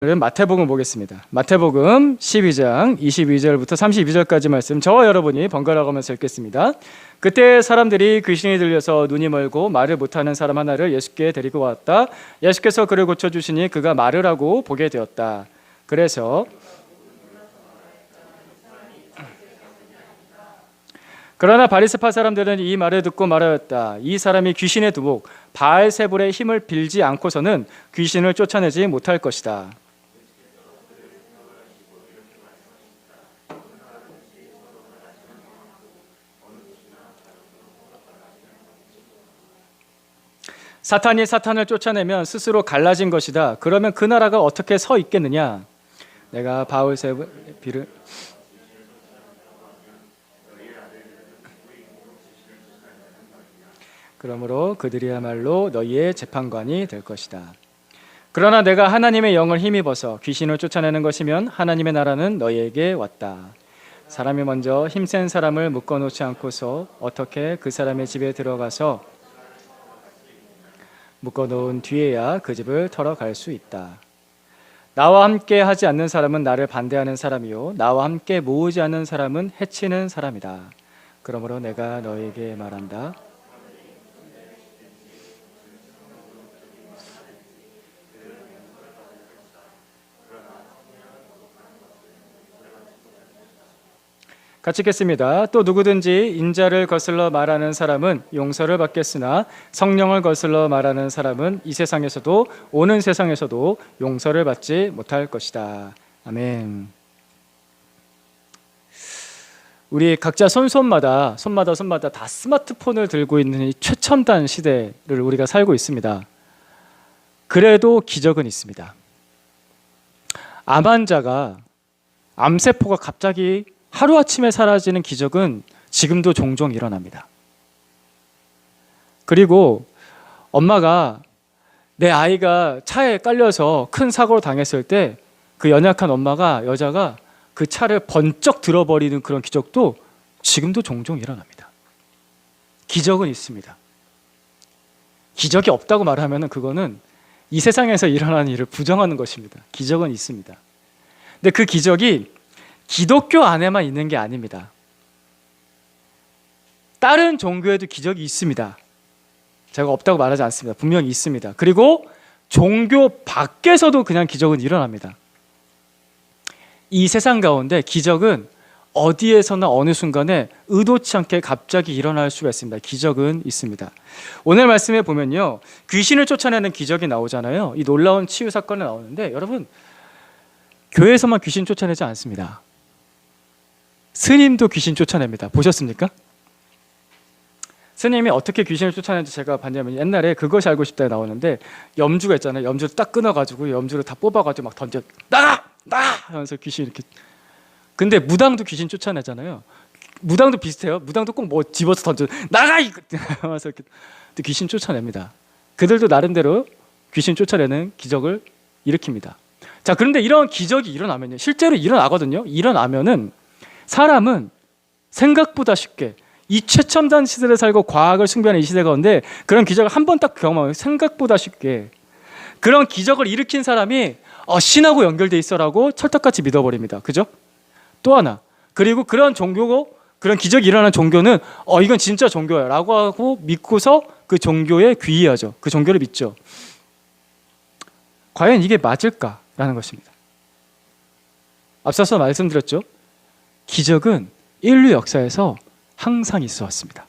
마태복음 보겠습니다. 마태복음 12장 22절부터 32절까지 말씀 저와 여러분이 번갈아 가면서 읽겠습니다. 그때 사람들이 귀신이 들려서 눈이 멀고 말을 못하는 사람 하나를 예수께 데리고 왔다. 예수께서 그를 고쳐주시니 그가 말을 하고 보게 되었다. 그러나 바리새파 사람들은 이 말을 듣고 말하였다. 이 사람이 귀신의 두목 바알세불의 힘을 빌지 않고서는 귀신을 쫓아내지 못할 것이다. 사탄이 사탄을 쫓아내면 스스로 갈라진 것이다. 그러면 그 나라가 어떻게 서 있겠느냐? 내가 바알세불을 그러므로 그들이야말로 너희의 재판관이 될 것이다. 그러나 내가 하나님의 영을 힘입어서 귀신을 쫓아내는 것이면 하나님의 나라는 너희에게 왔다. 사람이 먼저 힘센 사람을 묶어놓지 않고서 어떻게 그 사람의 집에 들어가서 묶어놓은 뒤에야 그 집을 털어갈 수 있다. 나와 함께 하지 않는 사람은 나를 반대하는 사람이요 나와 함께 모으지 않는 사람은 해치는 사람이다. 그러므로 내가 너에게 말한다. 같이 읽겠습니다. 또 누구든지 인자를 거슬러 말하는 사람은 용서를 받겠으나 성령을 거슬러 말하는 사람은 이 세상에서도 오는 세상에서도 용서를 받지 못할 것이다. 아멘. 우리 각자 손마다 다 스마트폰을 들고 있는 이 최첨단 시대를 우리가 살고 있습니다. 그래도 기적은 있습니다. 암 환자가 암세포가 갑자기 하루아침에 사라지는 기적은 지금도 종종 일어납니다. 그리고 엄마가 내 아이가 차에 깔려서 큰 사고를 당했을 때 그 연약한 여자가 그 차를 번쩍 들어버리는 그런 기적도 지금도 종종 일어납니다. 기적은 있습니다. 기적이 없다고 말하면 그거는 이 세상에서 일어나는 일을 부정하는 것입니다. 기적은 있습니다. 근데 그 기적이 기독교 안에만 있는 게 아닙니다. 다른 종교에도 기적이 있습니다. 제가 없다고 말하지 않습니다. 분명히 있습니다. 그리고 종교 밖에서도 그냥 기적은 일어납니다. 이 세상 가운데 기적은 어디에서나 어느 순간에 의도치 않게 갑자기 일어날 수가 있습니다. 기적은 있습니다. 오늘 말씀에 보면요, 귀신을 쫓아내는 기적이 나오잖아요. 이 놀라운 치유 사건이 나오는데 여러분, 교회에서만 귀신 쫓아내지 않습니다. 스님도 귀신 쫓아냅니다. 보셨습니까? 스님이 어떻게 귀신을 쫓아내는지 제가 봤냐면 옛날에 그것이 알고 싶다에 나오는데 염주가 있잖아요. 염주를 딱 끊어가지고 염주를 다 뽑아가지고 막 던져 나가! 하면서 귀신 이렇게. 근데 무당도 귀신 쫓아내잖아요. 무당도 비슷해요. 무당도 꼭 뭐 집어서 던져 나가! 하면서 이렇게 귀신 쫓아냅니다. 그들도 나름대로 귀신 쫓아내는 기적을 일으킵니다. 자, 그런데 이런 기적이 일어나면요, 실제로 일어나거든요. 일어나면은 사람은 생각보다 쉽게 이 최첨단 시대를 살고 과학을 숭배하는 이 시대 가운데 그런 기적을 한 번 딱 경험하면 생각보다 쉽게 그런 기적을 일으킨 사람이 신하고 연결돼 있어라고 철떡같이 믿어버립니다. 그죠? 또 하나, 그리고 그런 종교고 그런 기적이 일어나는 종교는 이건 진짜 종교야 라고 하고 믿고서 그 종교에 귀의하죠. 그 종교를 믿죠. 과연 이게 맞을까라는 것입니다. 앞서서 말씀드렸죠. 기적은 인류 역사에서 항상 있어 왔습니다.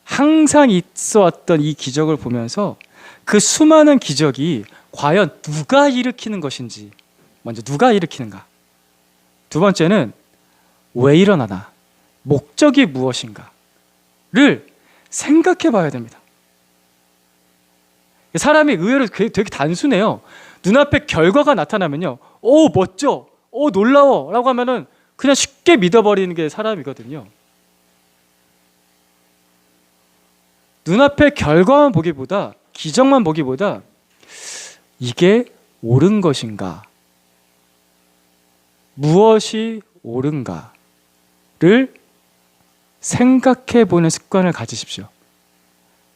항상 있어 왔던 이 기적을 보면서 그 수많은 기적이 과연 누가 일으키는 것인지, 먼저 누가 일으키는가? 두 번째는 왜 일어나나? 목적이 무엇인가를 생각해 봐야 됩니다. 사람이 의외로 되게 단순해요. 눈앞에 결과가 나타나면요, 오 멋져, 오 놀라워 라고 하면은 그냥 쉽게 믿어버리는 게 사람이거든요. 눈앞에 결과만 보기보다, 기적만 보기보다 이게 옳은 것인가, 무엇이 옳은가를 생각해 보는 습관을 가지십시오.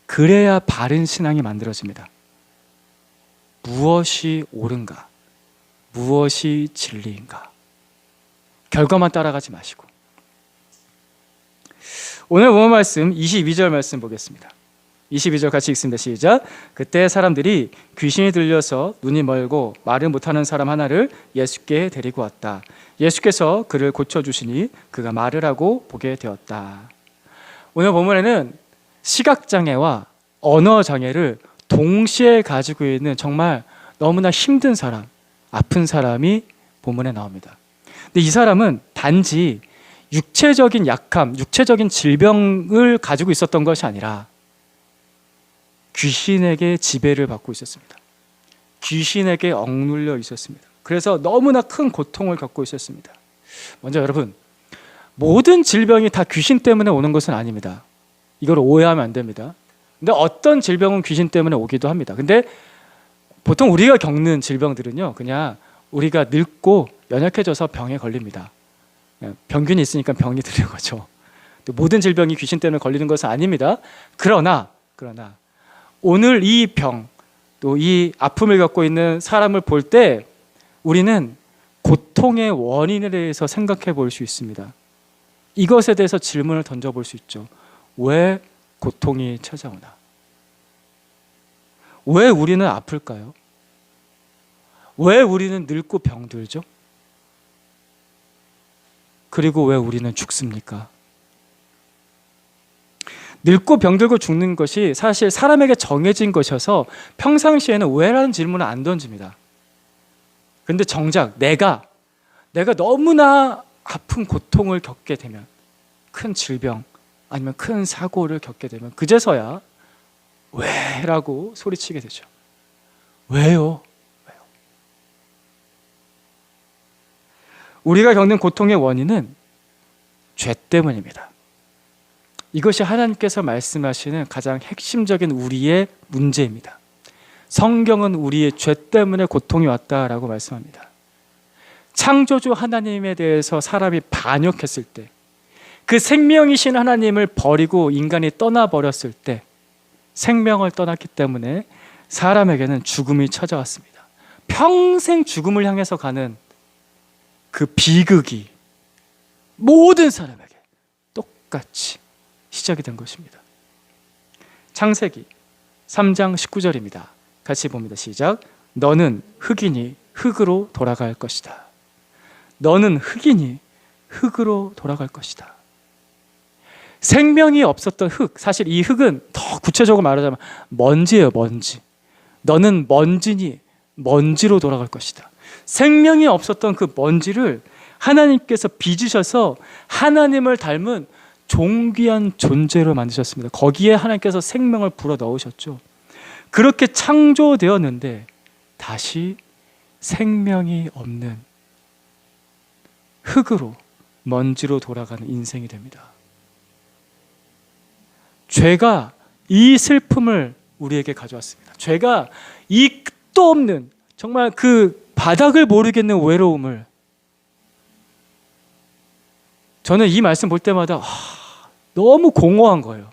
그래야 바른 신앙이 만들어집니다. 무엇이 옳은가? 무엇이 진리인가? 결과만 따라가지 마시고. 오늘 본문 말씀 22절 말씀 보겠습니다. 22절 같이 읽습니다. 시작. 그때 사람들이 귀신이 들려서 눈이 멀고 말을 못하는 사람 하나를 예수께 데리고 왔다. 예수께서 그를 고쳐주시니 그가 말을 하고 보게 되었다. 오늘 본문에는 시각장애와 언어장애를 동시에 가지고 있는 정말 너무나 힘든 사람, 아픈 사람이 본문에 나옵니다. 근데 이 사람은 단지 육체적인 약함, 육체적인 질병을 가지고 있었던 것이 아니라 귀신에게 지배를 받고 있었습니다. 귀신에게 억눌려 있었습니다. 그래서 너무나 큰 고통을 겪고 있었습니다. 먼저 여러분, 모든 질병이 다 귀신 때문에 오는 것은 아닙니다. 이걸 오해하면 안 됩니다. 근데 어떤 질병은 귀신 때문에 오기도 합니다. 근데 보통 우리가 겪는 질병들은요, 그냥 우리가 늙고 연약해져서 병에 걸립니다. 병균이 있으니까 병이 드는 거죠. 모든 질병이 귀신 때문에 걸리는 것은 아닙니다. 그러나 오늘 이 병, 또 이 아픔을 갖고 있는 사람을 볼 때 우리는 고통의 원인에 대해서 생각해 볼 수 있습니다. 이것에 대해서 질문을 던져볼 수 있죠. 왜 고통이 찾아오나? 왜 우리는 아플까요? 왜 우리는 늙고 병들죠? 그리고 왜 우리는 죽습니까? 늙고 병들고 죽는 것이 사실 사람에게 정해진 것이어서 평상시에는 왜라는 질문을 안 던집니다. 그런데 정작 내가 너무나 아픈 고통을 겪게 되면, 큰 질병 아니면 큰 사고를 겪게 되면 그제서야 왜라고 소리치게 되죠. 왜요? 우리가 겪는 고통의 원인은 죄 때문입니다. 이것이 하나님께서 말씀하시는 가장 핵심적인 우리의 문제입니다. 성경은 우리의 죄 때문에 고통이 왔다라고 말씀합니다. 창조주 하나님에 대해서 사람이 반역했을 때, 그 생명이신 하나님을 버리고 인간이 떠나버렸을 때 생명을 떠났기 때문에 사람에게는 죽음이 찾아왔습니다. 평생 죽음을 향해서 가는 그 비극이 모든 사람에게 똑같이 시작이 된 것입니다. 창세기 3장 19절입니다. 같이 봅니다. 시작. 너는 흙이니 흙으로 돌아갈 것이다. 너는 흙이니 흙으로 돌아갈 것이다. 생명이 없었던 흙, 사실 이 흙은 더 구체적으로 말하자면 먼지예요. 먼지. 너는 먼지니 먼지로 돌아갈 것이다. 생명이 없었던 그 먼지를 하나님께서 빚으셔서 하나님을 닮은 존귀한 존재로 만드셨습니다. 거기에 하나님께서 생명을 불어 넣으셨죠. 그렇게 창조되었는데 다시 생명이 없는 흙으로, 먼지로 돌아가는 인생이 됩니다. 죄가 이 슬픔을 우리에게 가져왔습니다. 죄가 이 끝도 없는, 정말 그 바닥을 모르겠는 외로움을, 저는 이 말씀 볼 때마다 너무 공허한 거예요.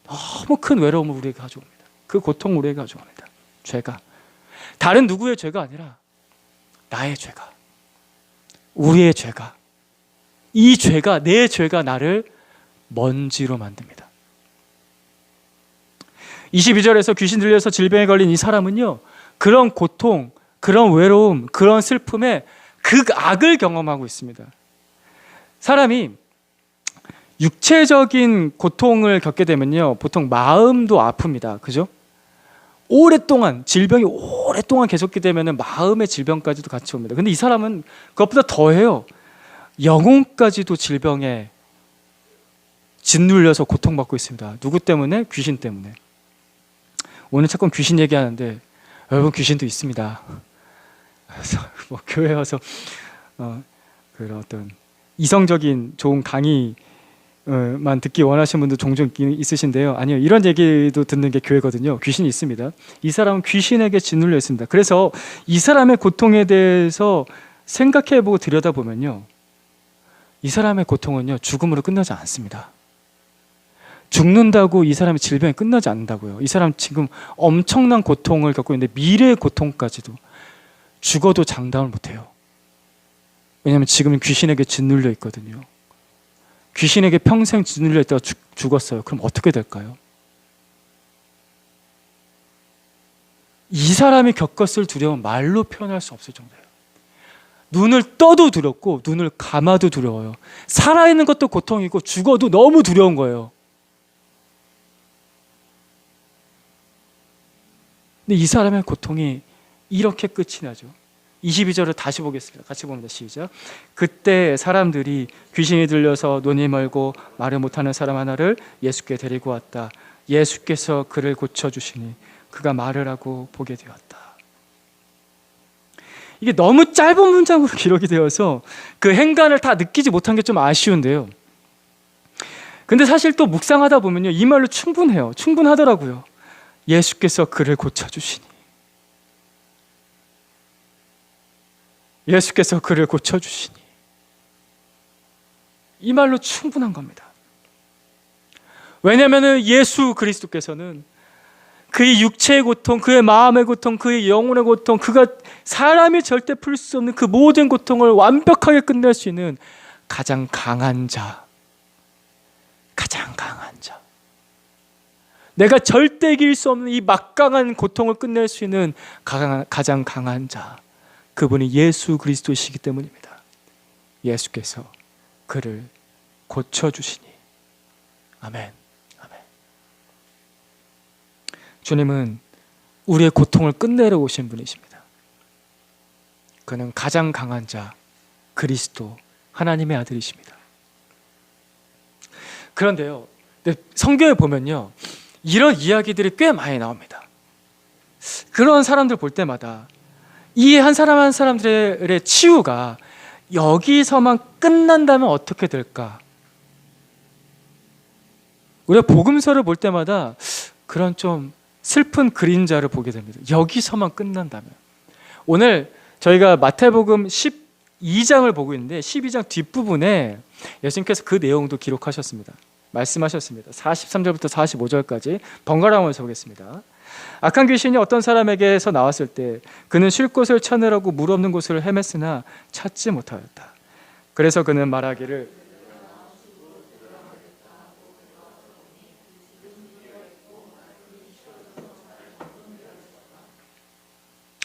너무 큰 외로움을 우리에게 가져옵니다. 그 고통을 우리에게 가져옵니다. 죄가 다른 누구의 죄가 아니라 나의 죄가, 우리의 죄가, 이 죄가, 내 죄가 나를 먼지로 만듭니다. 22절에서 귀신 들려서 질병에 걸린 이 사람은요, 그런 고통, 그런 외로움, 그런 슬픔에 극악을 경험하고 있습니다. 사람이 육체적인 고통을 겪게 되면요, 보통 마음도 아픕니다. 그죠? 오랫동안, 질병이 오랫동안 계속되게 되면 마음의 질병까지도 같이 옵니다. 근데 이 사람은 그것보다 더해요. 영혼까지도 질병에 짓눌려서 고통받고 있습니다. 누구 때문에? 귀신 때문에. 오늘 자꾸 귀신 얘기하는데 여러분, 귀신도 있습니다. 그래서 뭐 교회 와서 그런 어떤 이성적인 좋은 강의만 듣기 원하시는 분도 종종 있으신데요. 아니요, 이런 얘기도 듣는 게 교회거든요. 귀신이 있습니다. 이 사람은 귀신에게 짓눌려 있습니다. 그래서 이 사람의 고통에 대해서 생각해보고 들여다보면요, 이 사람의 고통은요, 죽음으로 끝나지 않습니다. 죽는다고 이 사람의 질병이 끝나지 않는다고요. 이 사람 지금 엄청난 고통을 겪고 있는데, 미래의 고통까지도, 죽어도 장담을 못해요. 왜냐하면 지금은 귀신에게 짓눌려 있거든요. 귀신에게 평생 짓눌려 있다가 죽었어요. 그럼 어떻게 될까요? 이 사람이 겪었을 두려움은 말로 표현할 수 없을 정도예요. 눈을 떠도 두렵고 눈을 감아도 두려워요. 살아있는 것도 고통이고 죽어도 너무 두려운 거예요. 근데 이 사람의 고통이 이렇게 끝이 나죠. 22절을 다시 보겠습니다. 같이 봅니다. 시작. 그때 사람들이 귀신이 들려서 눈이 멀고 말을 못하는 사람 하나를 예수께 데리고 왔다. 예수께서 그를 고쳐주시니 그가 말을 하고 보게 되었다. 이게 너무 짧은 문장으로 기록이 되어서 그 행간을 다 느끼지 못한 게 좀 아쉬운데요. 근데 사실 또 묵상하다 보면요, 이 말로 충분해요. 충분하더라고요. 예수께서 그를 고쳐주시니. 예수께서 그를 고쳐주시니. 이 말로 충분한 겁니다. 왜냐하면 예수 그리스도께서는 그의 육체의 고통, 그의 마음의 고통, 그의 영혼의 고통, 그가 사람이 절대 풀 수 없는 그 모든 고통을 완벽하게 끝낼 수 있는 가장 강한 자, 가장 강한 자, 내가 절대 이길 수 없는 이 막강한 고통을 끝낼 수 있는 가장 강한 자, 그분이 예수 그리스도이시기 때문입니다. 예수께서 그를 고쳐주시니. 아멘. 아멘. 주님은 우리의 고통을 끝내러 오신 분이십니다. 그는 가장 강한 자, 그리스도, 하나님의 아들이십니다. 그런데요, 성경에 보면요, 이런 이야기들이 꽤 많이 나옵니다. 그런 사람들 볼 때마다 이 한 사람 한 사람들의 치유가 여기서만 끝난다면 어떻게 될까? 우리가 복음서를 볼 때마다 그런 좀 슬픈 그림자를 보게 됩니다. 여기서만 끝난다면. 오늘 저희가 마태복음 12장을 보고 있는데 12장 뒷부분에 예수님께서 그 내용도 기록하셨습니다. 말씀하셨습니다. 43절부터 45절까지 번갈아 가면서 보겠습니다. 악한 귀신이 어떤 사람에게서 나왔을 때 그는 쉴 곳을 찾으려고 물 없는 곳을 헤맸으나 찾지 못하였다. 그래서 그는 말하기를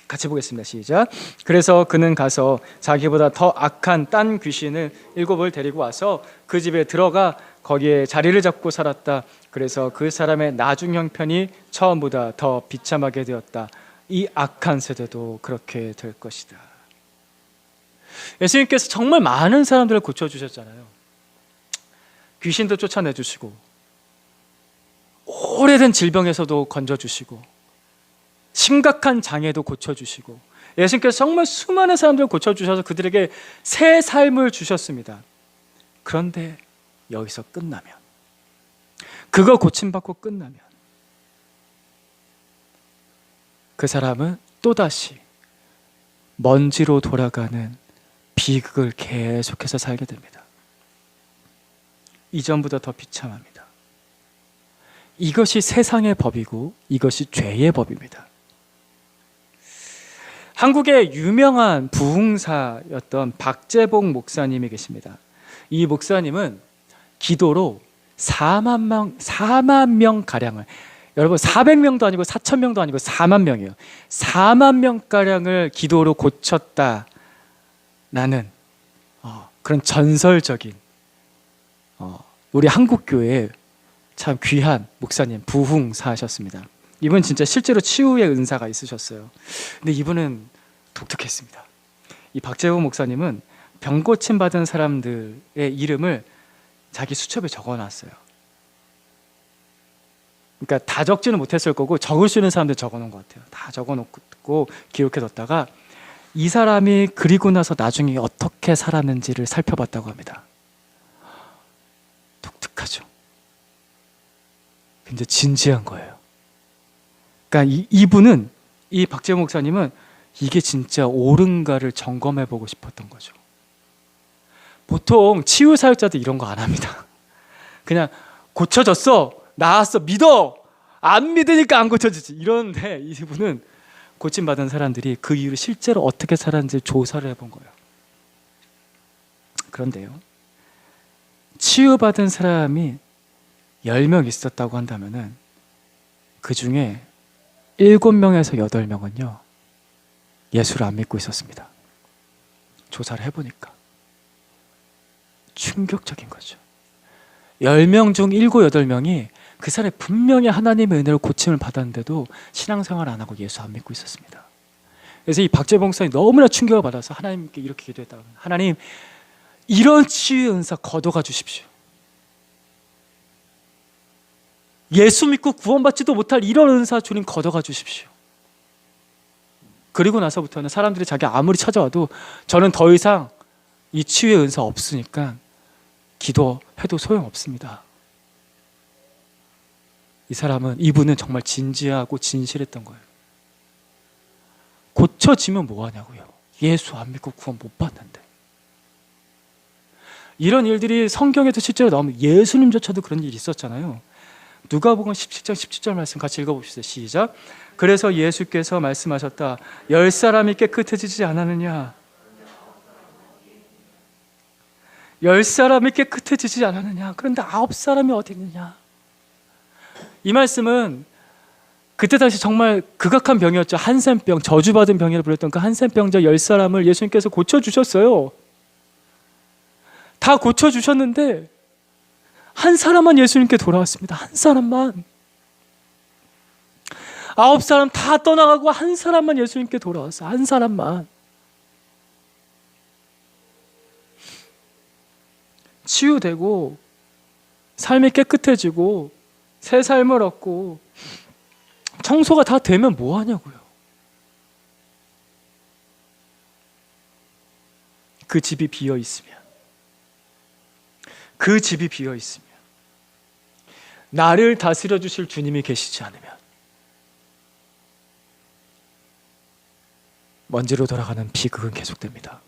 같이 보겠습니다. 시작. 그래서 그는 가서 자기보다 더 악한 딴 귀신을 7을 데리고 와서 그 집에 들어가 거기에 자리를 잡고 살았다. 그래서 그 사람의 나중 형편이 처음보다 더 비참하게 되었다. 이 악한 세대도 그렇게 될 것이다. 예수님께서 정말 많은 사람들을 고쳐주셨잖아요. 귀신도 쫓아내주시고 오래된 질병에서도 건져주시고 심각한 장애도 고쳐주시고 예수님께서 정말 수많은 사람들을 고쳐주셔서 그들에게 새 삶을 주셨습니다. 그런데 여기서 끝나면, 그거 고침받고 끝나면 그 사람은 또다시 먼지로 돌아가는 비극을 계속해서 살게 됩니다. 이전보다 더 비참합니다. 이것이 세상의 법이고 이것이 죄의 법입니다. 한국의 유명한 부흥사였던 박재봉 목사님이 계십니다. 이 목사님은 기도로 4만 명 가량을, 여러분 400명도 아니고 4,000명도 아니고 4만 명이에요. 4만 명 가량을 기도로 고쳤다라는 그런 전설적인 우리 한국 교회의 참 귀한 목사님, 부흥사셨습니다. 이분 진짜 실제로 치유의 은사가 있으셨어요. 근데 이분은 독특했습니다. 이 박재호 목사님은 병 고침 받은 사람들의 이름을 자기 수첩에 적어놨어요. 그러니까 다 적지는 못했을 거고 적을 수 있는 사람들 적어놓은 것 같아요. 다 적어놓고 기록해뒀다가 이 사람이 그리고 나서 나중에 어떻게 살았는지를 살펴봤다고 합니다. 독특하죠. 굉장히 진지한 거예요. 그러니까 이분은, 이 박재호 목사님은 이게 진짜 옳은가를 점검해 보고 싶었던 거죠. 보통 치유 사역자들 이런 거 안 합니다. 그냥 고쳐졌어, 나았어, 믿어, 안 믿으니까 안 고쳐지지 이러는데 이분은 고침받은 사람들이 그 이후로 실제로 어떻게 살았는지 조사를 해본 거예요. 그런데요, 치유받은 사람이 10명 있었다고 한다면은 그 중에 7명에서 8명은요 예수를 안 믿고 있었습니다. 조사를 해보니까 충격적인 거죠. 10명 중 7, 8명이 그 사람이 분명히 하나님의 은혜로 고침을 받았는데도 신앙생활 안 하고 예수 안 믿고 있었습니다. 그래서 이 박재봉 목사님 너무나 충격을 받아서 하나님께 이렇게 기도했다고 합니다. 하나님, 이런 치유의 은사 거둬가 주십시오. 예수 믿고 구원받지도 못할 이런 은사 주님 거둬가 주십시오. 그리고 나서부터는 사람들이 자기 아무리 찾아와도 저는 더 이상 이 치유의 은사 없으니까 기도해도 소용없습니다. 이분은 정말 진지하고 진실했던 거예요. 고쳐지면 뭐하냐고요. 예수 안 믿고 구원 못 받는데. 이런 일들이 성경에도 실제로 나오면 예수님조차도 그런 일이 있었잖아요. 누가복음 17장 17절 말씀 같이 읽어봅시다. 시작. 그래서 예수께서 말씀하셨다. 10사람이 깨끗해지지 않았느냐? 10사람이 깨끗해지지 않았느냐? 그런데 9사람이 어디 있느냐? 이 말씀은 그때 당시 정말 극악한 병이었죠. 한센병, 저주받은 병이라 불렸던 그 한센병자 10사람을 예수님께서 고쳐주셨어요. 다 고쳐주셨는데 한 사람만 예수님께 돌아왔습니다. 한 사람만. 9사람 다 떠나가고 한 사람만 예수님께 돌아왔어요. 한 사람만. 치유되고 삶이 깨끗해지고 새 삶을 얻고 청소가 다 되면 뭐 하냐고요. 그 집이 비어 있으면, 그 집이 비어 있으면, 나를 다스려 주실 주님이 계시지 않으면 먼지로 돌아가는 비극은 계속됩니다.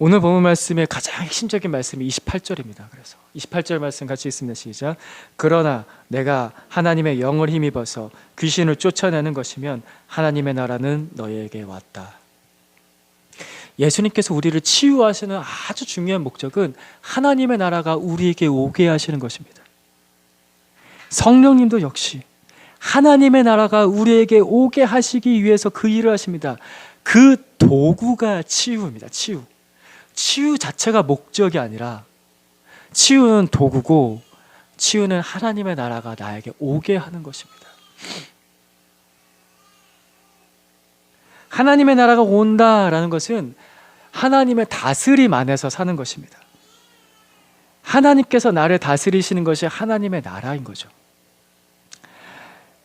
오늘 본문 말씀의 가장 핵심적인 말씀이 28절입니다. 그래서 28절 말씀 같이 읽습니다. 시작. 그러나 내가 하나님의 영을 힘입어서 귀신을 쫓아내는 것이면 하나님의 나라는 너희에게 왔다. 예수님께서 우리를 치유하시는 아주 중요한 목적은 하나님의 나라가 우리에게 오게 하시는 것입니다. 성령님도 역시 하나님의 나라가 우리에게 오게 하시기 위해서 그 일을 하십니다. 그 도구가 치유입니다. 치유 자체가 목적이 아니라 치유는 도구고 치유는 하나님의 나라가 나에게 오게 하는 것입니다. 하나님의 나라가 온다라는 것은 하나님의 다스림 안에서 사는 것입니다. 하나님께서 나를 다스리시는 것이 하나님의 나라인 거죠.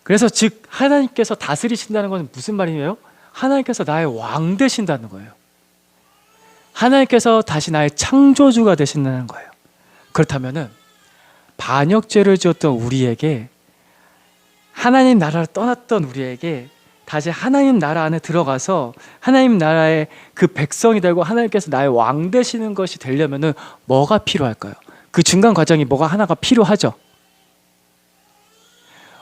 그래서 즉 하나님께서 다스리신다는 것은 무슨 말이에요? 하나님께서 나의 왕 되신다는 거예요. 하나님께서 다시 나의 창조주가 되신다는 거예요. 그렇다면은 반역죄를 지었던 우리에게, 하나님 나라를 떠났던 우리에게 다시 하나님 나라 안에 들어가서 하나님 나라의 그 백성이 되고 하나님께서 나의 왕 되시는 것이 되려면은 뭐가 필요할까요? 그 중간 과정이 뭐가 하나가 필요하죠.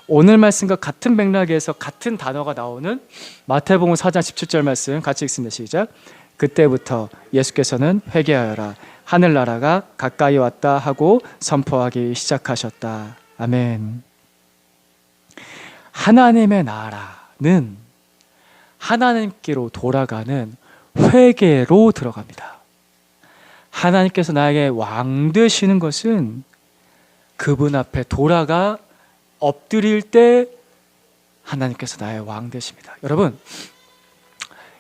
오늘 말씀과 같은 맥락에서 같은 단어가 나오는 마태복음 4장 17절 말씀 같이 읽습니다. 시작. 그때부터 예수께서는 회개하여라, 하늘나라가 가까이 왔다 하고 선포하기 시작하셨다. 아멘. 하나님의 나라는 하나님께로 돌아가는 회개로 들어갑니다. 하나님께서 나에게 왕 되시는 것은 그분 앞에 돌아가 엎드릴 때 하나님께서 나의 왕 되십니다. 여러분,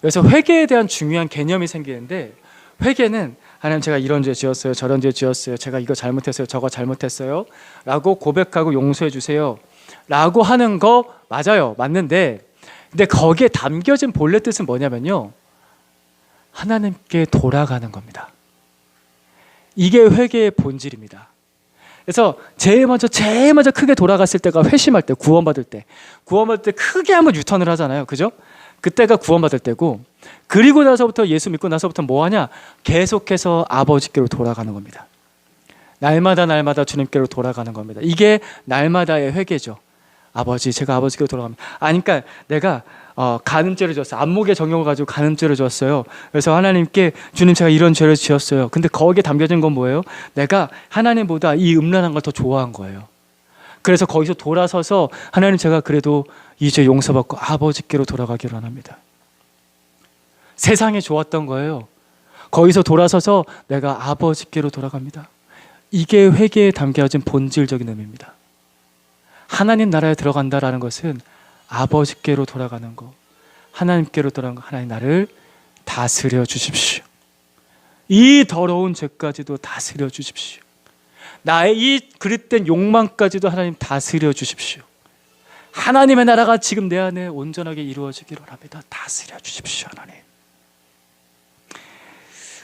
여기서 회개에 대한 중요한 개념이 생기는데, 회개는 하나님 제가 이런 죄 지었어요, 저런 죄 지었어요, 제가 이거 잘못했어요, 저거 잘못했어요 라고 고백하고 용서해 주세요 라고 하는 거 맞아요. 맞는데 근데 거기에 담겨진 본래 뜻은 뭐냐면요, 하나님께 돌아가는 겁니다. 이게 회개의 본질입니다. 그래서 제일 먼저 크게 돌아갔을 때가 회심할 때, 구원받을 때 크게 한번 유턴을 하잖아요. 그죠? 그때가 구원받을 때고, 그리고 나서부터 예수 믿고 나서부터 뭐 하냐? 계속해서 아버지께로 돌아가는 겁니다. 날마다 주님께로 돌아가는 겁니다. 이게 날마다의 회개죠. 아버지, 제가 아버지께로 돌아갑니다. 그러니까 내가 간음죄를 졌어요. 안목의 정욕을 가지고 간음죄를 졌어요. 그래서 하나님께 주님, 제가 이런 죄를 지었어요. 근데 거기에 담겨진 건 뭐예요? 내가 하나님보다 이 음란한 걸 더 좋아한 거예요. 그래서 거기서 돌아서서 하나님, 제가 그래도 이 죄 용서받고 아버지께로 돌아가기를 원합니다. 세상이 좋았던 거예요. 거기서 돌아서서 내가 아버지께로 돌아갑니다. 이게 회개에 담겨진 본질적인 의미입니다. 하나님 나라에 들어간다라는 것은 아버지께로 돌아가는 거, 하나님께로 돌아가는 거. 하나님, 나를 다스려 주십시오. 이 더러운 죄까지도 다스려 주십시오. 나의 이 그릇된 욕망까지도 하나님 다스려 주십시오. 하나님의 나라가 지금 내 안에 온전하게 이루어지기를 원합니다. 다스려 주십시오, 하나님.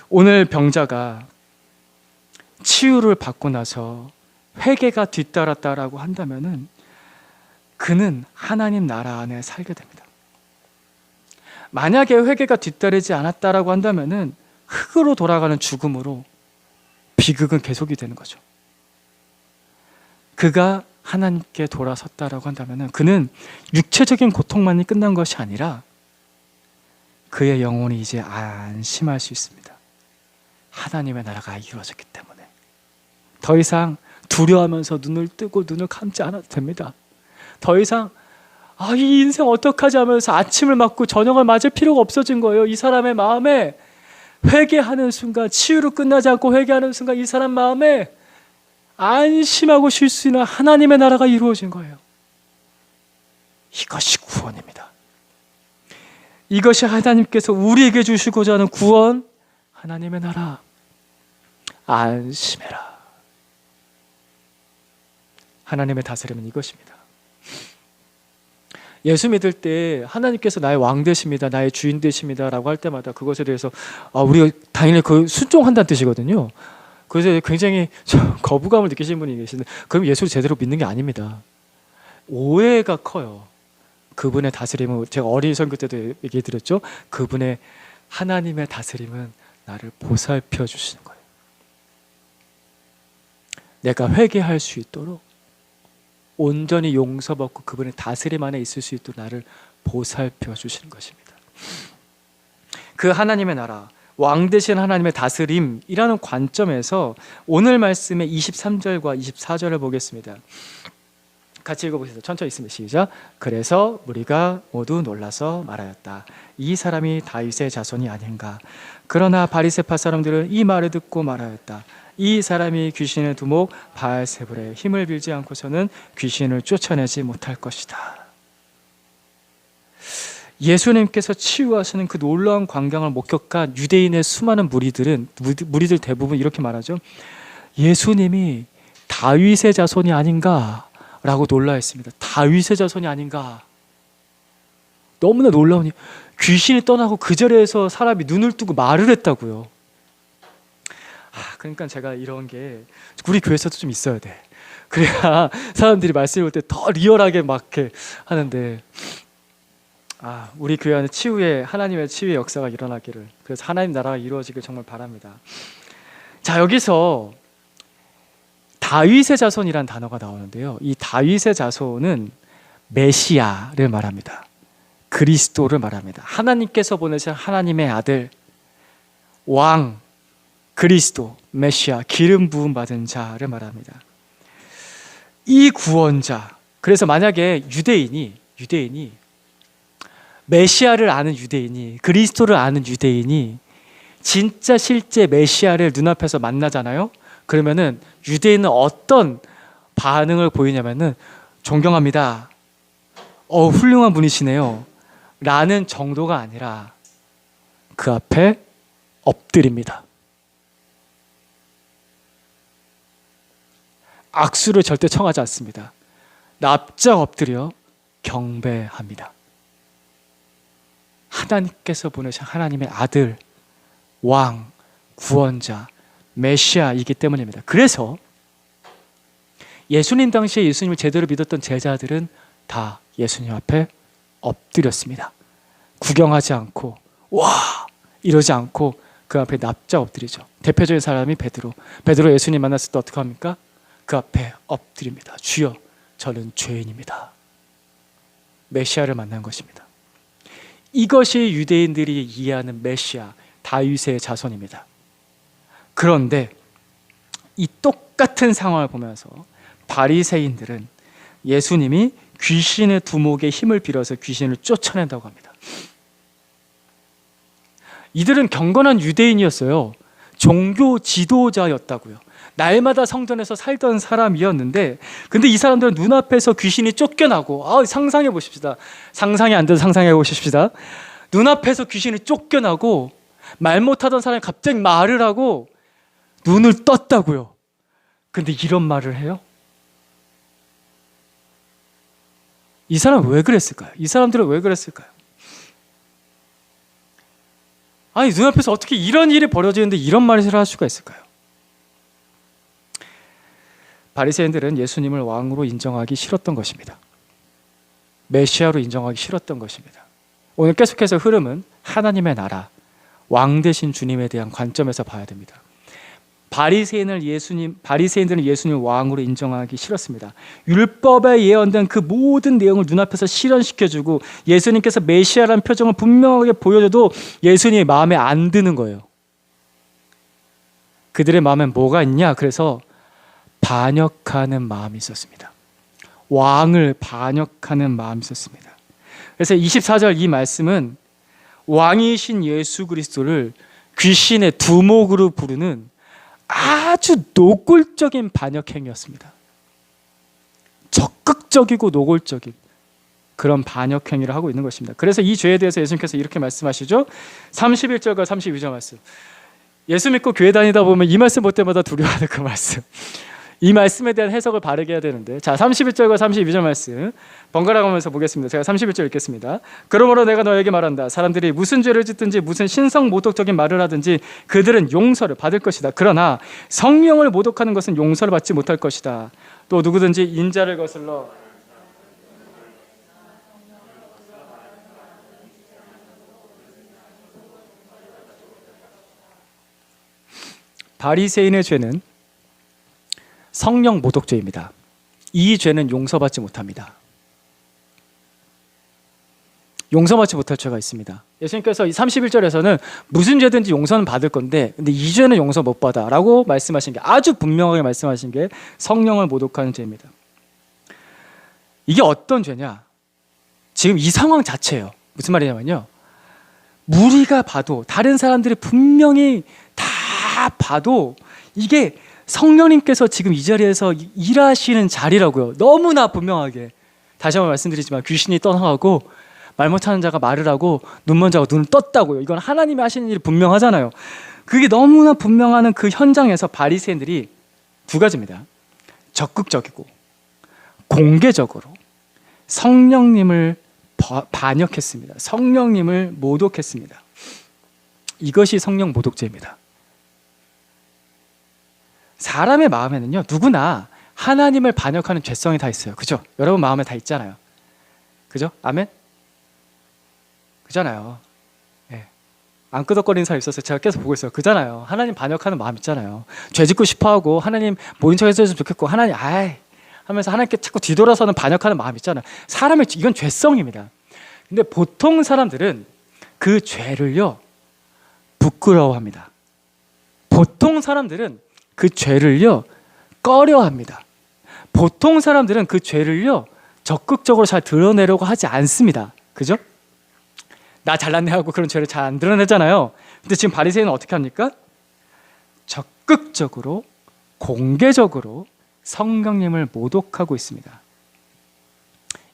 오늘 병자가 치유를 받고 나서 회개가 뒤따랐다라고 한다면은 그는 하나님 나라 안에 살게 됩니다. 만약에 회개가 뒤따르지 않았다라고 한다면은 흙으로 돌아가는 죽음으로 비극은 계속이 되는 거죠. 그가 하나님께 돌아섰다라고 한다면은 그는 육체적인 고통만이 끝난 것이 아니라 그의 영혼이 이제 안심할 수 있습니다. 하나님의 나라가 이루어졌기 때문에 더 이상 두려워하면서 눈을 뜨고 눈을 감지 않아도 됩니다. 더 이상 이 인생 어떡하지 하면서 아침을 맞고 저녁을 맞을 필요가 없어진 거예요. 이 사람의 마음에 회개하는 순간, 치유로 끝나지 않고 회개하는 순간 이 사람 마음에 안심하고 쉴 수 있는 하나님의 나라가 이루어진 거예요. 이것이 구원입니다. 이것이 하나님께서 우리에게 주시고자 하는 구원, 하나님의 나라. 안심해라. 하나님의 다스림은 이것입니다. 예수 믿을 때 하나님께서 나의 왕 되십니다, 나의 주인 되십니다 라고 할 때마다 그것에 대해서 우리가 당연히 순종한다는 뜻이거든요. 그래서 굉장히 거부감을 느끼시는 분이 계시는데, 그럼 예수를 제대로 믿는 게 아닙니다. 오해가 커요. 그분의 다스림은, 제가 어린 선교 때도 얘기해 드렸죠. 그분의 하나님의 다스림은 나를 보살펴 주시는 거예요. 내가 회개할 수 있도록, 온전히 용서받고 그분의 다스림 안에 있을 수 있도록 나를 보살펴 주시는 것입니다. 그 하나님의 나라, 왕 되신 하나님의 다스림이라는 관점에서 오늘 말씀의 23절과 24절을 보겠습니다. 같이 읽어보세요. 천천히 있습니다. 시작. 그래서 무리가 모두 놀라서 말하였다. 이 사람이 다윗의 자손이 아닌가. 그러나 바리새파 사람들은 이 말을 듣고 말하였다. 이 사람이 귀신의 두목 바알세불의 힘을 빌지 않고서는 귀신을 쫓아내지 못할 것이다. 예수님께서 치유하시는 그 놀라운 광경을 목격한 유대인의 수많은 무리들 대부분 이렇게 말하죠. 예수님이 다윗의 자손이 아닌가 라고 놀라했습니다. 다윗의 자손이 아닌가. 너무나 놀라우니 귀신이 떠나고 그 자리에서 사람이 눈을 뜨고 말을 했다고요. 그러니까 제가 이런 게 우리 교회에서도 좀 있어야 돼. 그래야 사람들이 말씀을 볼 때 더 리얼하게 막 이렇게 하는데, 우리 교회 안에 하나님의 치유의 역사가 일어나기를, 그래서 하나님 나라가 이루어지길 정말 바랍니다. 자, 여기서 다윗의 자손이란 단어가 나오는데요. 이 다윗의 자손은 메시아를 말합니다. 그리스도를 말합니다. 하나님께서 보내신 하나님의 아들, 왕, 그리스도, 메시아, 기름 부음 받은 자를 말합니다. 이 구원자, 그래서 만약에 유대인이 메시아를 아는 유대인이, 그리스도를 아는 유대인이 진짜 실제 메시아를 눈앞에서 만나잖아요. 그러면은 유대인은 어떤 반응을 보이냐면은 존경합니다, 훌륭한 분이시네요 라는 정도가 아니라 그 앞에 엎드립니다. 악수를 절대 청하지 않습니다. 납작 엎드려 경배합니다. 하나님께서 보내신 하나님의 아들, 왕, 구원자, 메시아이기 때문입니다. 그래서 예수님 당시에 예수님을 제대로 믿었던 제자들은 다 예수님 앞에 엎드렸습니다. 구경하지 않고 와 이러지 않고 그 앞에 납작 엎드리죠. 대표적인 사람이 베드로. 베드로 예수님 만났을 때 어떻게 합니까? 그 앞에 엎드립니다. 주여, 저는 죄인입니다. 메시아를 만난 것입니다. 이것이 유대인들이 이해하는 메시아, 다윗의 자손입니다. 그런데 이 똑같은 상황을 보면서 바리새인들은 예수님이 귀신의 두목에 힘을 빌어서 귀신을 쫓아낸다고 합니다. 이들은 경건한 유대인이었어요. 종교 지도자였다고요. 날마다 성전에서 살던 사람이었는데, 근데 이 사람들은 눈앞에서 귀신이 쫓겨나고, 상상해 보십시다. 상상이 안 돼도 상상해 보십시다. 눈앞에서 귀신이 쫓겨나고 말 못하던 사람이 갑자기 말을 하고 눈을 떴다고요. 근데 이런 말을 해요? 이 사람은 왜 그랬을까요? 이 사람들은 왜 그랬을까요? 아니, 눈앞에서 어떻게 이런 일이 벌어지는데 이런 말을 할 수가 있을까요? 바리새인들은 예수님을 왕으로 인정하기 싫었던 것입니다. 메시아로 인정하기 싫었던 것입니다. 오늘 계속해서 흐름은 하나님의 나라, 왕 되신 주님에 대한 관점에서 봐야 됩니다. 바리새인들은 예수님을 왕으로 인정하기 싫었습니다. 율법에 예언된 그 모든 내용을 눈앞에서 실현시켜주고 예수님께서 메시아라는 표정을 분명하게 보여줘도 예수님의 마음에 안 드는 거예요. 그들의 마음엔 뭐가 있냐? 그래서 반역하는 마음이 있었습니다. 왕을 반역하는 마음이 있었습니다. 그래서 24절 이 말씀은 왕이신 예수 그리스도를 귀신의 두목으로 부르는 아주 노골적인 반역행위였습니다. 적극적이고 노골적인 그런 반역행위를 하고 있는 것입니다. 그래서 이 죄에 대해서 예수님께서 이렇게 말씀하시죠. 31절과 32절 말씀. 예수 믿고 교회 다니다 보면 이 말씀 볼 때마다 두려워하는 그 말씀. 이 말씀에 대한 해석을 바르게 해야 되는데, 자, 31절과 32절 말씀 번갈아 가면서 보겠습니다. 제가 31절 읽겠습니다. 그러므로 내가 너에게 말한다. 사람들이 무슨 죄를 짓든지 무슨 신성 모독적인 말을 하든지 그들은 용서를 받을 것이다. 그러나 성령을 모독하는 것은 용서를 받지 못할 것이다. 또 누구든지 인자를 거슬러 바리새인의 죄는 성령 모독죄입니다. 이 죄는 용서받지 못합니다. 용서받지 못할 죄가 있습니다. 예수님께서 31절에서는 무슨 죄든지 용서는 받을 건데, 근데 이 죄는 용서 못 받아 라고 말씀하신 게, 아주 분명하게 말씀하신 게 성령을 모독하는 죄입니다. 이게 어떤 죄냐? 지금 이 상황 자체예요. 무슨 말이냐면요, 우리가 봐도, 다른 사람들이 분명히 다 봐도 이게 성령님께서 지금 이 자리에서 일하시는 자리라고요. 너무나 분명하게. 다시 한번 말씀드리지만 귀신이 떠나가고 말 못하는 자가 말을 하고 눈먼 자가 눈을 떴다고요. 이건 하나님이 하시는 일이 분명하잖아요. 그게 너무나 분명한 그 현장에서 바리새인들이 두 가지입니다. 적극적이고 공개적으로 성령님을 반역했습니다. 성령님을 모독했습니다. 이것이 성령 모독죄입니다. 사람의 마음에는요, 누구나 하나님을 반역하는 죄성이 다 있어요. 그죠? 여러분 마음에 다 있잖아요. 그죠? 아멘? 그잖아요. 예. 안 끄덕거리는 사람 있었어요. 제가 계속 보고 있어요. 그잖아요. 하나님 반역하는 마음 있잖아요. 죄 짓고 싶어하고 하나님 모인 척 해줬으면 좋겠고 하나님 하면서 하나님께 자꾸 뒤돌아서는 반역하는 마음 있잖아요. 사람의 이건 죄성입니다. 근데 보통 사람들은 그 죄를요 부끄러워합니다. 보통 사람들은 그 죄를요 꺼려합니다. 보통 사람들은 그 죄를요 적극적으로 잘 드러내려고 하지 않습니다. 그죠? 나 잘났네 하고 그런 죄를 잘 안 드러내잖아요. 근데 지금 바리새인은 어떻게 합니까? 적극적으로 공개적으로 성령님을 모독하고 있습니다.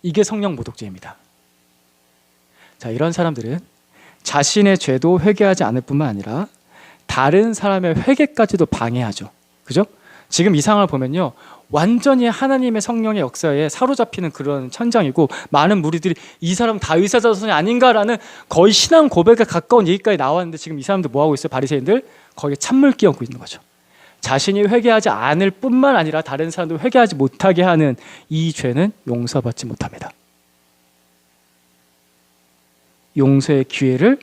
이게 성령 모독죄입니다. 자, 이런 사람들은 자신의 죄도 회개하지 않을 뿐만 아니라 다른 사람의 회개까지도 방해하죠. 그죠? 지금 이 상황을 보면요, 완전히 하나님의 성령의 역사에 사로잡히는 그런 천장이고, 많은 무리들이 이 사람 다윗의 자손이 아닌가라는 거의 신앙 고백에 가까운 얘기까지 나왔는데, 지금 이 사람들 뭐 하고 있어요? 바리새인들 거기에 찬물 끼얹고 있는 거죠. 자신이 회개하지 않을 뿐만 아니라 다른 사람도 회개하지 못하게 하는 이 죄는 용서받지 못합니다. 용서의 기회를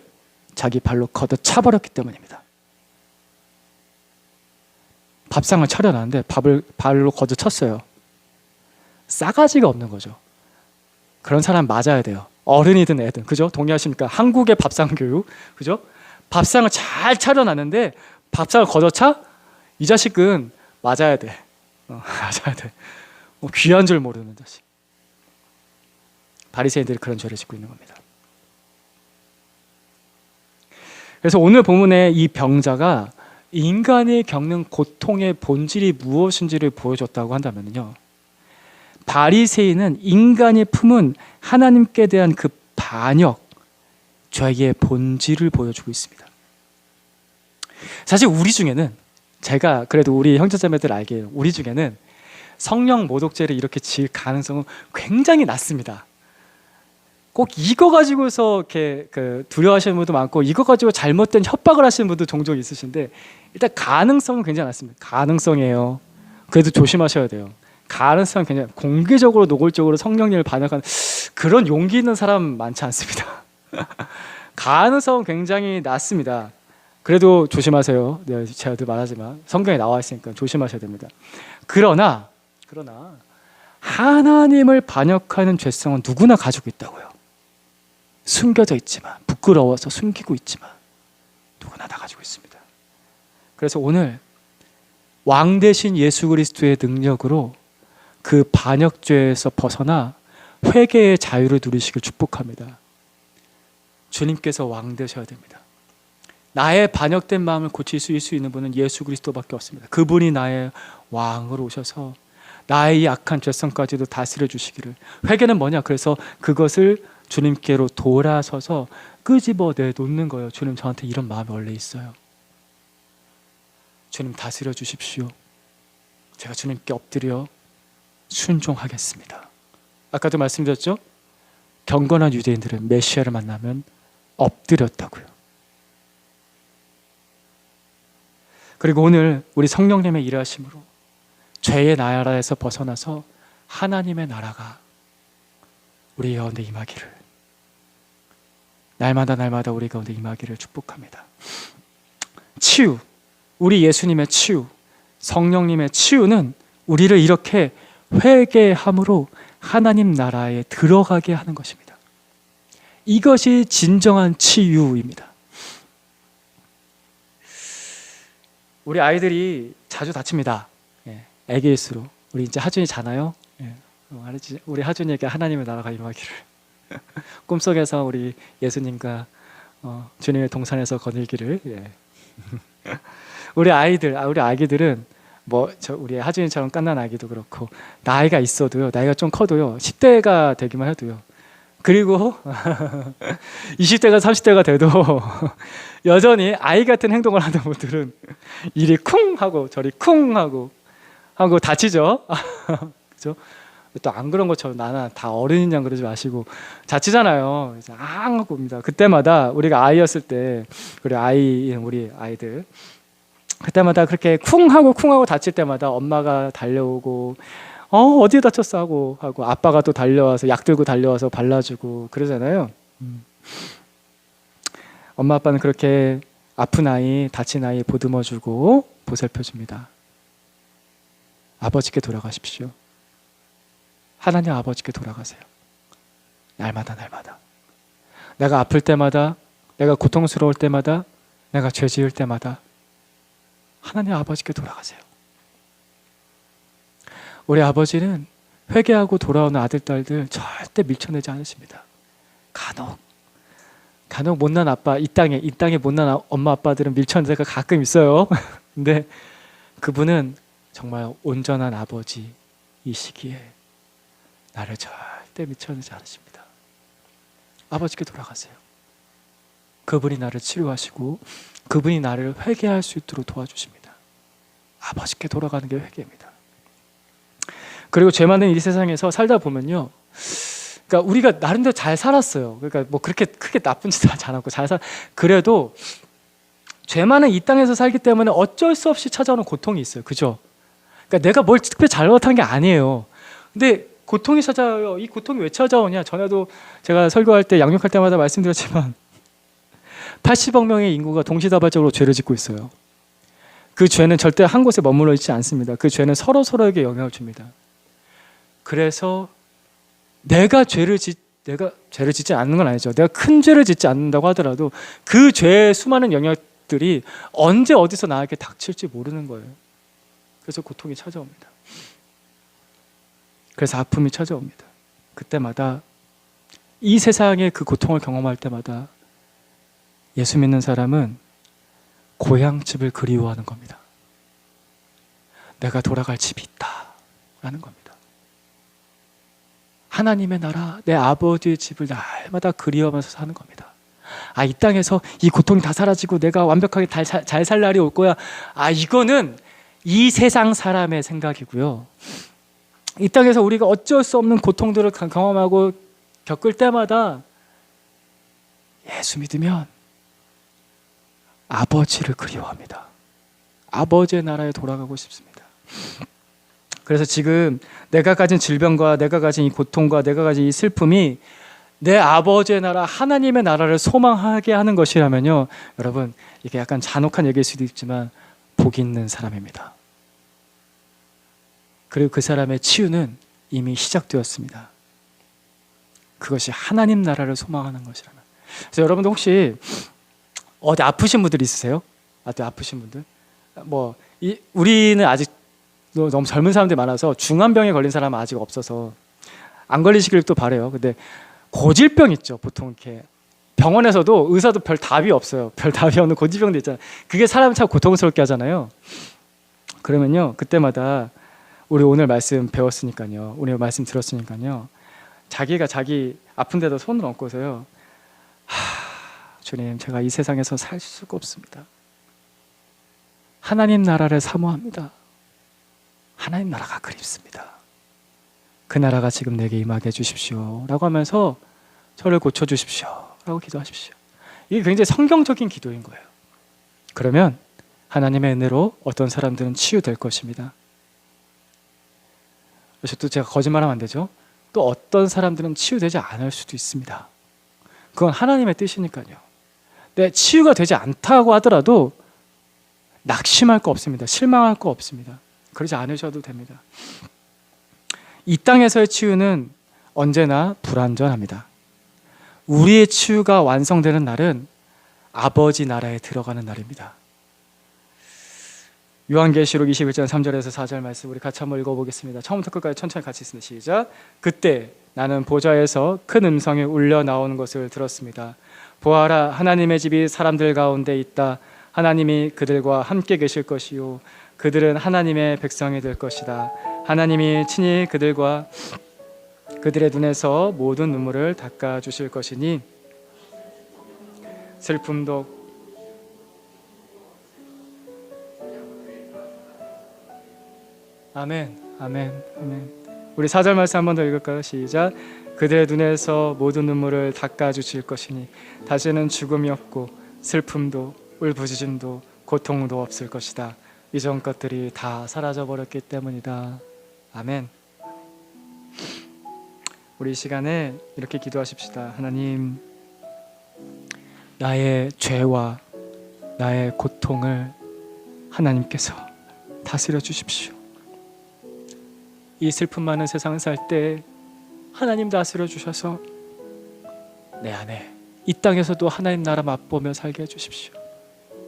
자기 발로 걷어차버렸기 때문입니다. 밥상을 차려놨는데 밥을 발로 걷어 쳤어요. 싸가지가 없는 거죠. 그런 사람 맞아야 돼요. 어른이든 애든. 그죠? 동의하십니까? 한국의 밥상 교육. 그죠? 밥상을 잘 차려놨는데 밥상을 걷어차? 이 자식은 맞아야 돼. 맞아야 돼. 귀한 줄 모르는 자식. 바리새인들이 그런 죄를 짓고 있는 겁니다. 그래서 오늘 본문의 이 병자가 인간이 겪는 고통의 본질이 무엇인지를 보여줬다고 한다면요, 바리새인은 인간이 품은 하나님께 대한 그 반역, 죄의 본질을 보여주고 있습니다. 사실 우리 중에는, 제가 그래도 우리 형제자매들 알게 해요. 우리 중에는 성령 모독죄를 이렇게 지을 가능성은 굉장히 낮습니다. 꼭 이거 가지고서 이렇게 두려워하시는 분도 많고, 이거 가지고 잘못된 협박을 하시는 분도 종종 있으신데, 일단 가능성은 굉장히 낮습니다. 가능성이에요. 그래도 조심하셔야 돼요. 가능성은 굉장히, 공개적으로 노골적으로 성령님을 반역하는 그런 용기 있는 사람 많지 않습니다. 가능성은 굉장히 낮습니다. 그래도 조심하세요. 네, 제가 늘 말하지만 성경에 나와 있으니까 조심하셔야 됩니다. 그러나 하나님을 반역하는 죄성은 누구나 가지고 있다고요. 숨겨져 있지만, 부끄러워서 숨기고 있지만 누구나 다 가지고 있습니다. 그래서 오늘 왕 대신 예수 그리스도의 능력으로 그 반역죄에서 벗어나 회개의 자유를 누리시길 축복합니다. 주님께서 왕 되셔야 됩니다. 나의 반역된 마음을 고칠 수 있는 분은 예수 그리스도밖에 없습니다. 그분이 나의 왕으로 오셔서 나의 이 악한 죄성까지도 다스려 주시기를. 회개는 뭐냐? 그래서 그것을 주님께로 돌아서서 끄집어내 놓는 거예요. 주님, 저한테 이런 마음이 원래 있어요. 주님, 다스려 주십시오. 제가 주님께 엎드려 순종하겠습니다. 아까도 말씀드렸죠? 경건한 유대인들은 메시아를 만나면 엎드렸다고요. 그리고 오늘 우리 성령님의 일하심으로 죄의 나라에서 벗어나서 하나님의 나라가 우리 가운데 임하기를, 날마다 우리 가운데 임하기를 축복합니다. 치유, 우리 예수님의 치유, 성령님의 치유는 우리를 이렇게 회개함으로 하나님 나라에 들어가게 하는 것입니다. 이것이 진정한 치유입니다. 우리 아이들이 자주 다칩니다. 애기일수록. 우리 이제 하준이잖아요. 우리 하준이에게 하나님의 나라가 임하기를. 꿈속에서 우리 예수님과 주님의 동산에서 거닐기를. 우리 아기들은 우리 하준이처럼 깐난 아기도 그렇고, 나이가 있어도요, 나이가 좀 커도요, 10대가 되기만 해도요, 그리고 20대가 30대가 돼도 여전히 아이 같은 행동을 하는 분들은 이리 쿵 하고 저리 쿵 하고 다치죠. 그죠? 또 안 그런 것처럼 나는 다 어른인 양 그러지 마시고 자치잖아요. 그래서 앙 하고 옵니다. 그때마다 우리가 아이였을 때, 우리 아이들 그때마다 그렇게 쿵 하고 다칠 때마다 엄마가 달려오고 어디에 다쳤어 하고 아빠가 또 달려와서 약 들고 달려와서 발라주고 그러잖아요. 엄마 아빠는 그렇게 아픈 아이, 다친 아이 보듬어주고 보살펴줍니다. 아버지께 돌아가십시오. 하나님 아버지께 돌아가세요. 날마다 내가 아플 때마다, 내가 고통스러울 때마다, 내가 죄 지을 때마다 하나님 아버지께 돌아가세요. 우리 아버지는 회개하고 돌아오는 아들, 딸들 절대 밀쳐내지 않으십니다. 간혹 못난 아빠, 이 땅에 못난 엄마 아빠들은 밀쳐내는 데가 가끔 있어요. 근데 그분은 정말 온전한 아버지이시기에 나를 절대 밀쳐내지 않으십니다. 아버지께 돌아가세요. 그분이 나를 치료하시고 그분이 나를 회개할 수 있도록 도와주십니다. 아버지께 돌아가는 게 회개입니다. 그리고 죄 많은 이 세상에서 살다 보면요, 그러니까 우리가 나름대로 잘 살았어요. 그러니까 그렇게 크게 나쁜 짓 하지 않았고 그래도 죄 많은 이 땅에서 살기 때문에 어쩔 수 없이 찾아오는 고통이 있어요. 그죠? 그러니까 내가 뭘 특별히 잘못한 게 아니에요. 근데 고통이 찾아와요. 이 고통이 왜 찾아오냐? 전에도 제가 설교할 때 양육할 때마다 말씀드렸지만 80억 명의 인구가 동시다발적으로 죄를 짓고 있어요. 그 죄는 절대 한 곳에 머물러 있지 않습니다. 그 죄는 서로에게 영향을 줍니다. 그래서 내가 죄를 짓지 않는 건 아니죠. 내가 큰 죄를 짓지 않는다고 하더라도 그 죄의 수많은 영역들이 언제 어디서 나에게 닥칠지 모르는 거예요. 그래서 고통이 찾아옵니다. 그래서 아픔이 찾아옵니다. 그때마다 이 세상의 그 고통을 경험할 때마다 예수 믿는 사람은 고향집을 그리워하는 겁니다. 내가 돌아갈 집이 있다라는 겁니다. 하나님의 나라, 내 아버지의 집을 날마다 그리워하면서 사는 겁니다. 이 땅에서 이 고통이 다 사라지고 내가 완벽하게 잘 살 날이 올 거야. 이거는 이 세상 사람의 생각이고요. 이 땅에서 우리가 어쩔 수 없는 고통들을 경험하고 겪을 때마다 예수 믿으면 아버지를 그리워합니다. 아버지의 나라에 돌아가고 싶습니다. 그래서 지금 내가 가진 질병과 내가 가진 이 고통과 내가 가진 이 슬픔이 내 아버지의 나라, 하나님의 나라를 소망하게 하는 것이라면요, 여러분, 이게 약간 잔혹한 얘기일 수도 있지만 복 있는 사람입니다. 그리고 그 사람의 치유는 이미 시작되었습니다. 그것이 하나님 나라를 소망하는 것이라면. 그래서 여러분들 혹시 어디 아프신 분들 있으세요? 아프신 분들? 우리는 아직 너무 젊은 사람들이 많아서 중환병에 걸린 사람은 아직 없어서 안 걸리시길 또 바래요. 근데 고질병 있죠. 보통 이렇게 병원에서도 의사도 별 답이 없어요. 별 답이 없는 고질병도 있잖아요. 그게 사람을 참 고통스럽게 하잖아요. 그러면요, 그때마다 우리 오늘 말씀 배웠으니까요, 오늘 말씀 들었으니까요, 자기가 자기 아픈 데다 손을 얹고서요, 주님, 제가 이 세상에서 살 수가 없습니다. 하나님 나라를 사모합니다. 하나님 나라가 그립습니다. 그 나라가 지금 내게 임하게 해주십시오 라고 하면서 저를 고쳐주십시오 라고 기도하십시오. 이게 굉장히 성경적인 기도인 거예요. 그러면 하나님의 은혜로 어떤 사람들은 치유될 것입니다. 그래서 또 제가 거짓말하면 안 되죠. 또 어떤 사람들은 치유되지 않을 수도 있습니다. 그건 하나님의 뜻이니까요. 네, 치유가 되지 않다고 하더라도 낙심할 거 없습니다. 실망할 거 없습니다. 그러지 않으셔도 됩니다. 이 땅에서의 치유는 언제나 불완전합니다. 우리의 치유가 완성되는 날은 아버지 나라에 들어가는 날입니다. 요한계시록 21장 3절에서 4절 말씀 우리 같이 한번 읽어보겠습니다. 처음부터 끝까지 천천히 같이 읽습니다. 시작. 그때 나는 보좌에서 큰 음성이 울려 나오는 것을 들었습니다. 보아라, 하나님의 집이 사람들 가운데 있다. 하나님이 그들과 함께 계실 것이요, 그들은 하나님의 백성이 될 것이다. 하나님이 친히 그들과 그들의 눈에서 모든 눈물을 닦아 주실 것이니 슬픔도 아멘, 아멘, 아멘. 우리 4절 말씀 한 번 더 읽을까요? 시작. 그들의 눈에서 모든 눈물을 닦아 주실 것이니 다시는 죽음이 없고 슬픔도 울부짖음도 고통도 없을 것이다. 이전 것들이 다 사라져 버렸기 때문이다. 아멘. 우리 이 시간에 이렇게 기도하십시다. 하나님, 나의 죄와 나의 고통을 하나님께서 다스려 주십시오. 이 슬픔 많은 세상을 살 때 하나님 다스려 주셔서 내 안에 이 땅에서도 하나님 나라 맛보며 살게 해주십시오.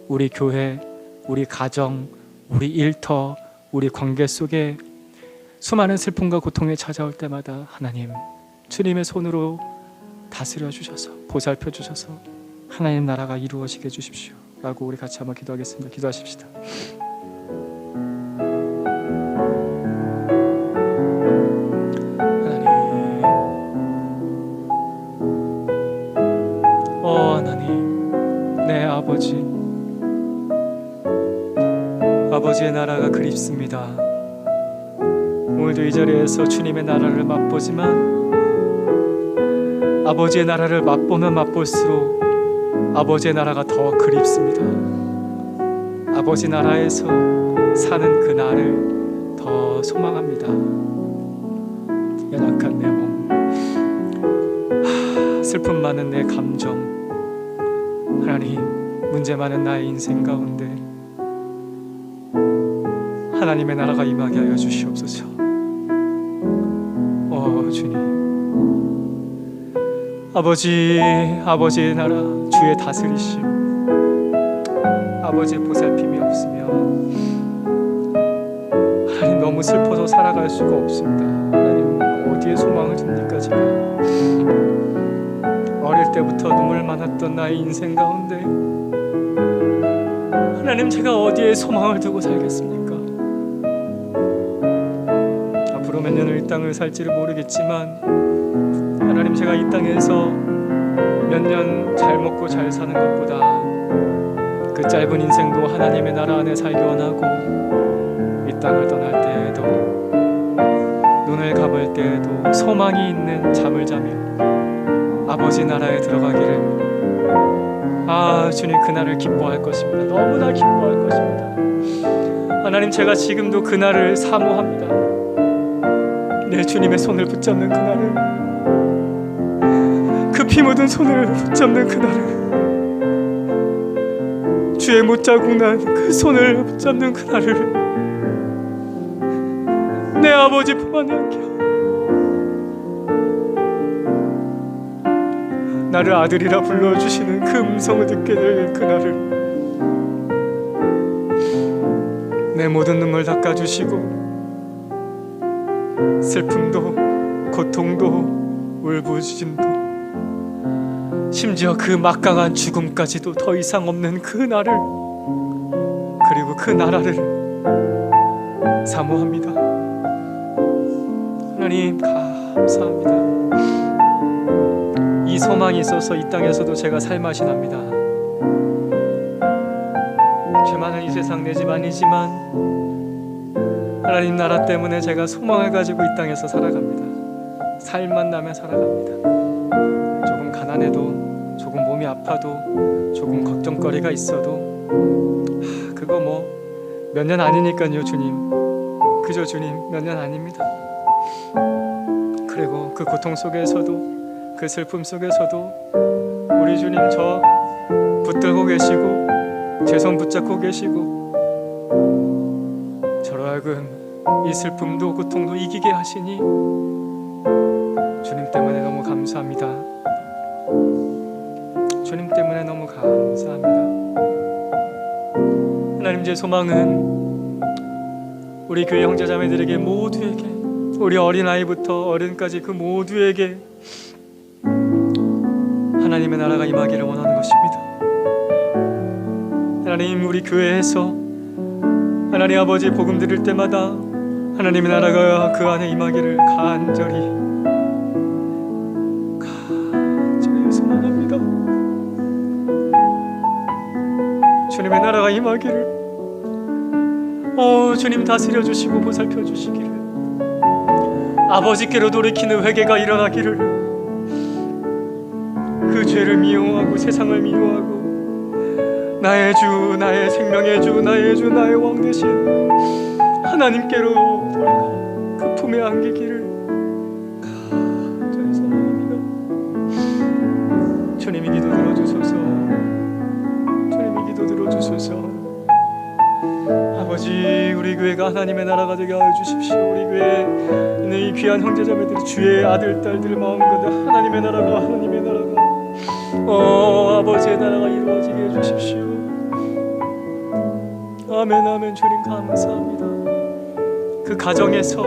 우리 교회, 우리 가정, 우리 일터, 우리 관계 속에 수많은 슬픔과 고통이 찾아올 때마다 하나님, 주님의 손으로 다스려 주셔서 보살펴 주셔서 하나님 나라가 이루어지게 해주십시오 라고 우리 같이 한번 기도하겠습니다. 기도하십시다. 하나님, 내 아버지의 나라가 그립습니다. 오늘도 이 자리에서 주님의 나라를 맛보지만 아버지의 나라를 맛보면 맛볼수록 아버지의 나라가 더 그립습니다. 아버지 나라에서 사는 그 날을 더 소망합니다. 연약한 내 몸, 슬픔 많은 내 감정, 하나님, 문제 많은 나의 인생 가운데 하나님의 나라가 임하게 하여 주시옵소서. 주님, 아버지의 나라, 주의 다스리심, 아버지의 보살핌이 없으면 하나님 너무 슬퍼서 살아갈 수가 없습니다. 하나님 어디에 소망을 둡니까? 제가 어릴 때부터 눈물 많았던 나의 인생 가운데 하나님, 제가 어디에 소망을 두고 살겠습니까? 앞으로 몇 년을 이 땅을 살지를 모르겠지만 하나님, 제가 이 땅에서 몇 년 잘 먹고 잘 사는 것보다 그 짧은 인생도 하나님의 나라 안에 살기 원하고, 이 땅을 떠날 때에도 눈을 감을 때에도 소망이 있는 잠을 자며 아버지 나라에 들어가기를, 주님 그날을 기뻐할 것입니다. 너무나 기뻐할 것입니다. 하나님, 제가 지금도 그날을 사모합니다. 내 주님의 손을 붙잡는 그날을, 그 피 묻은 손을 붙잡는 그날을, 주의 못자국 난 그 손을 붙잡는 그날을 내 아버지 품 안에 안겨 나를 아들이라 불러주시는 그 음성을 듣게 될 그날을, 내 모든 눈물 닦아주시고 슬픔도 고통도 울부짖음도 심지어 그 막강한 죽음까지도 더 이상 없는 그 날을, 그리고 그 나라를 사모합니다. 하나님 감사합니다. 이 소망이 있어서 이 땅에서도 제가 살맛이 납니다. 죄 많은 이 세상 내 집 아니지만 하나님 나라 때문에 제가 소망을 가지고 이 땅에서 살아갑니다. 살만 나면 살아갑니다. 조금 가난해도, 조금 몸이 아파도, 조금 걱정거리가 있어도 그거 뭐 몇 년 아니니까요. 주님, 그저 주님 몇 년 아닙니다. 그리고 그 고통 속에서도, 그 슬픔 속에서도 우리 주님 저 붙들고 계시고 제 손 붙잡고 계시고 저로 하여금 이 슬픔도 고통도 이기게 하시니 주님 때문에 너무 감사합니다. 주님 때문에 너무 감사합니다. 하나님, 제 소망은 우리 교회 형제자매들에게 모두에게, 우리 어린아이부터 어른까지 그 모두에게 하나님의 나라가 임하기를 원하는 것입니다. 하나님, 우리 교회에서 하나님 아버지 복음 드릴 때마다 하나님의 나라가 그 안에 임하기를 간절히 소망합니다. 주님의 나라가 임하기를, 주님 다스려 주시고 보살펴 주시기를, 아버지께로 돌이키는 회개가 일어나기를, 그 죄를 미워하고 세상을 미워하고 나의 주, 나의 생명의 주, 나의 주, 나의 왕 되신 하나님께로 돌아가 그 품에 안기기를 간절히 소망합니다. 주님이 기도 들어주소서. 주님이 기도 들어주소서. 아버지, 우리 교회가 하나님의 나라가 되게 하여 주십시오. 우리 교회에 있는 이 귀한 형제자매들이 주의 아들, 딸들 마음껏 하나님의 나라가 아버지의 나라가 이루어지게 해주십시오. 아멘, 아멘. 주님 감사합니다. 그 가정에서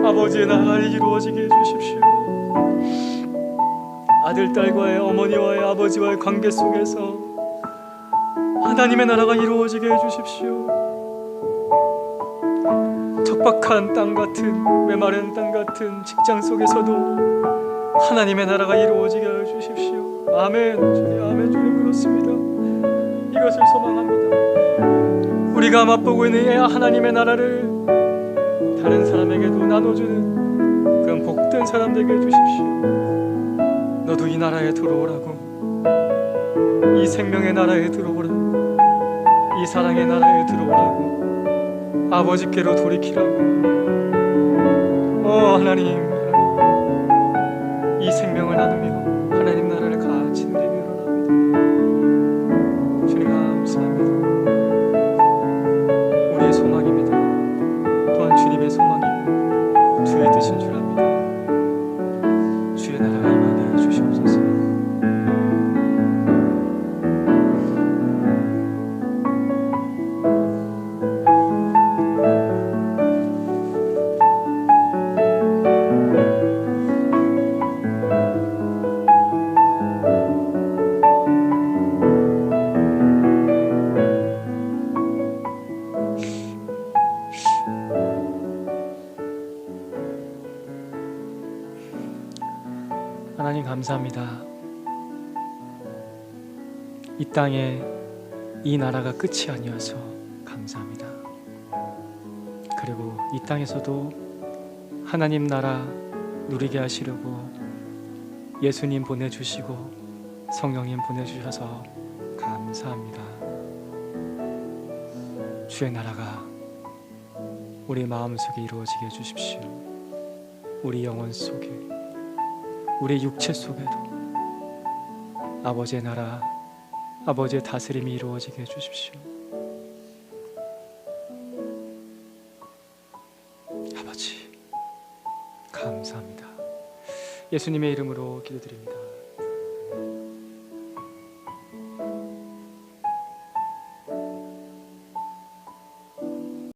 아버지의 나라가 이루어지게 해주십시오. 아들, 딸과의, 어머니와의, 아버지와의 관계 속에서 하나님의 나라가 이루어지게 해주십시오. 척박한 땅 같은, 메마른 땅 같은 직장 속에서도 하나님의 나라가 이루어지게 하여 주십시오. 아멘. 주님, 아멘. 주님 그렇습니다. 이것을 소망합니다. 우리가 맛보고 있는 하나님의 나라를 다른 사람에게도 나눠주는 그런 복된 사람 되게 해주십시오. 너도 이 나라에 들어오라고, 이 생명의 나라에 들어오라고, 이 사랑의 나라에 들어오라고, 아버지께로 돌이키라고. 하나님, 이 생명을 나누며 하나님 나라를 같이 누리며 일어납니다. 주님 감사합니다. 우리의 소망입니다. 이 땅에 이 나라가 끝이 아니어서 감사합니다. 그리고 이 땅에서도 하나님 나라 누리게 하시려고 예수님 보내주시고 성령님 보내주셔서 감사합니다. 주의 나라가 우리 마음속에 이루어지게 해주십시오. 우리 영혼 속에, 우리 육체 속에도 아버지의 나라, 아버지의 다스림이 이루어지게 해주십시오. 아버지 감사합니다. 예수님의 이름으로 기도드립니다.